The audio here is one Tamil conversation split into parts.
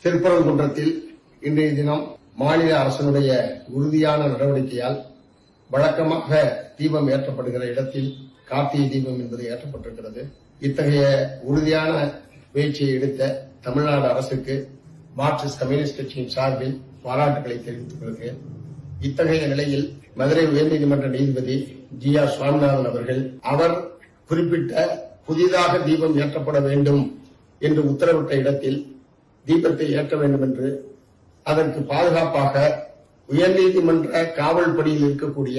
திருப்பரங்குன்றத்தில் இன்றைய தினம் மாநில அரசினுடைய உறுதியான நடவடிக்கையால் வழக்கமாக தீபம் ஏற்றப்படுகிற இடத்தில் கார்த்திகை தீபம் என்பது ஏற்றப்பட்டிருக்கிறது. இத்தகைய உறுதியான முயற்சியை எடுத்த தமிழ்நாடு அரசுக்கு மார்க்சிஸ்ட் கம்யூனிஸ்ட் கட்சியின் சார்பில் பாராட்டுகளை தெரிவித்துக் கொள்கிறேன். இத்தகைய நிலையில் மதுரை உயர்நீதிமன்ற நீதிபதி ஜி.ஆர். சுவாமிநாதன் அவர்கள் அவர் குறிப்பிட்ட புதிதாக தீபம் ஏற்றப்பட வேண்டும் என்று உத்தரவிட்ட இடத்தில் தீபத்தை ஏற்ற வேண்டும் என்று அதற்கு பாதுகாப்பாக உயர்நீதிமன்ற காவல் பணியில் இருக்கக்கூடிய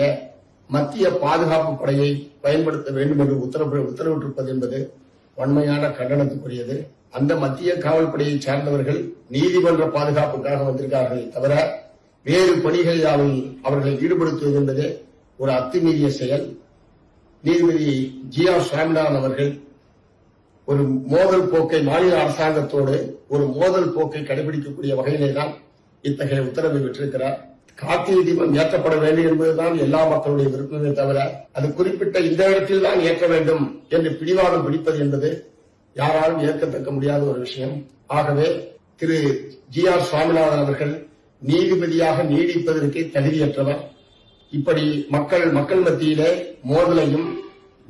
மத்திய பாதுகாப்பு படையை பயன்படுத்த வேண்டும் என்று உத்தரவிட்டிருப்பது என்பது வன்மையான கண்டனத்துக்குரியது. அந்த மத்திய காவல் படையை சார்ந்தவர்கள் நீதிமன்ற பாதுகாப்புக்காக வந்திருக்கிறார்கள் தவிர வேறு பணிகளில் அவர்களை ஈடுபடுத்துவது என்பது ஒரு அத்துமீறிய செயல். நீதிபதி ஜி.ஆர். சுவாமிநாதன் அவர்கள் ஒரு மோதல் போக்கை மாநில அரசாங்கத்தோடு ஒரு மோதல் போக்கை கடைபிடிக்கக்கூடிய வகையிலே தான் இத்தகைய உத்தரவை பெற்றிருக்கிறார். கார்த்திகை தீபம் ஏற்றப்பட வேண்டும் என்பதுதான் எல்லா மக்களுடைய விருப்பமே தவிர அது குறிப்பிட்ட இந்த இடத்தில் தான் ஏற்ற வேண்டும் என்று பிடிவாதம் பிடிப்பது என்பது யாராலும் ஏற்கத்தக்க முடியாத ஒரு விஷயம். ஆகவே திரு ஜி.ஆர். சுவாமிநாதன் அவர்கள் நீதிபதியாக நீடிப்பதற்கு தகுதியற்றவர். இப்படி மக்கள் மத்தியிலே மோதலையும்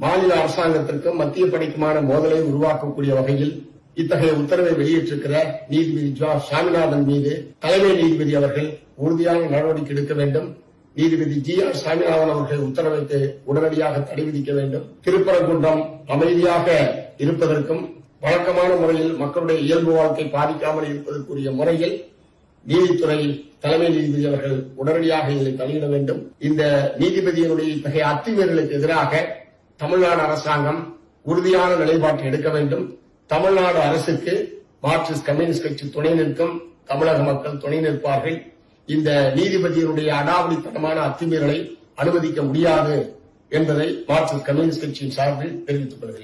மாநில அரசாங்கத்திற்கும் மத்திய படைக்குமான மோதலை உருவாக்கக்கூடிய வகையில் இத்தகைய உத்தரவை வெளியிட்டிருக்கிற நீதிபதி ஜி.ஆர். சுவாமிநாதன் மீது தலைமை நீதிபதி அவர்கள் உறுதியான நடவடிக்கை எடுக்க வேண்டும். நீதிபதி ஜி.ஆர். சுவாமிநாதன் அவர்கள் உத்தரவை உடனடியாக தடை விதிக்க வேண்டும். திருப்பரங்குன்றம் அமைதியாக இருப்பதற்கும் வழக்கமான முறையில் மக்களுடைய இயல்பு வாழ்க்கை பாதிக்காமல் இருப்பதற்குரிய முறையில் நீதித்துறை தலைமை நீதிபதி அவர்கள் உடனடியாக இதில் தலையிட வேண்டும். இந்த நீதிபதியினுடைய இத்தகைய அத்துமீறலுக்கு எதிராக தமிழ்நாடு அரசாங்கம் உறுதியான நிலைப்பாட்டை எடுக்க வேண்டும். தமிழ்நாடு அரசுக்கு மார்க்சிஸ்ட் கம்யூனிஸ்ட் கட்சி துணை நிற்கும், தமிழக மக்கள் துணை நிற்பார்கள். இந்த நீதிபதியினுடைய அடாவடித்தனமான அத்துமீறலை அனுமதிக்க முடியாது என்பதை மார்க்சிஸ்ட் கம்யூனிஸ்ட் கட்சியின் சார்பில் தெரிவித்துக் கொள்கிறேன்.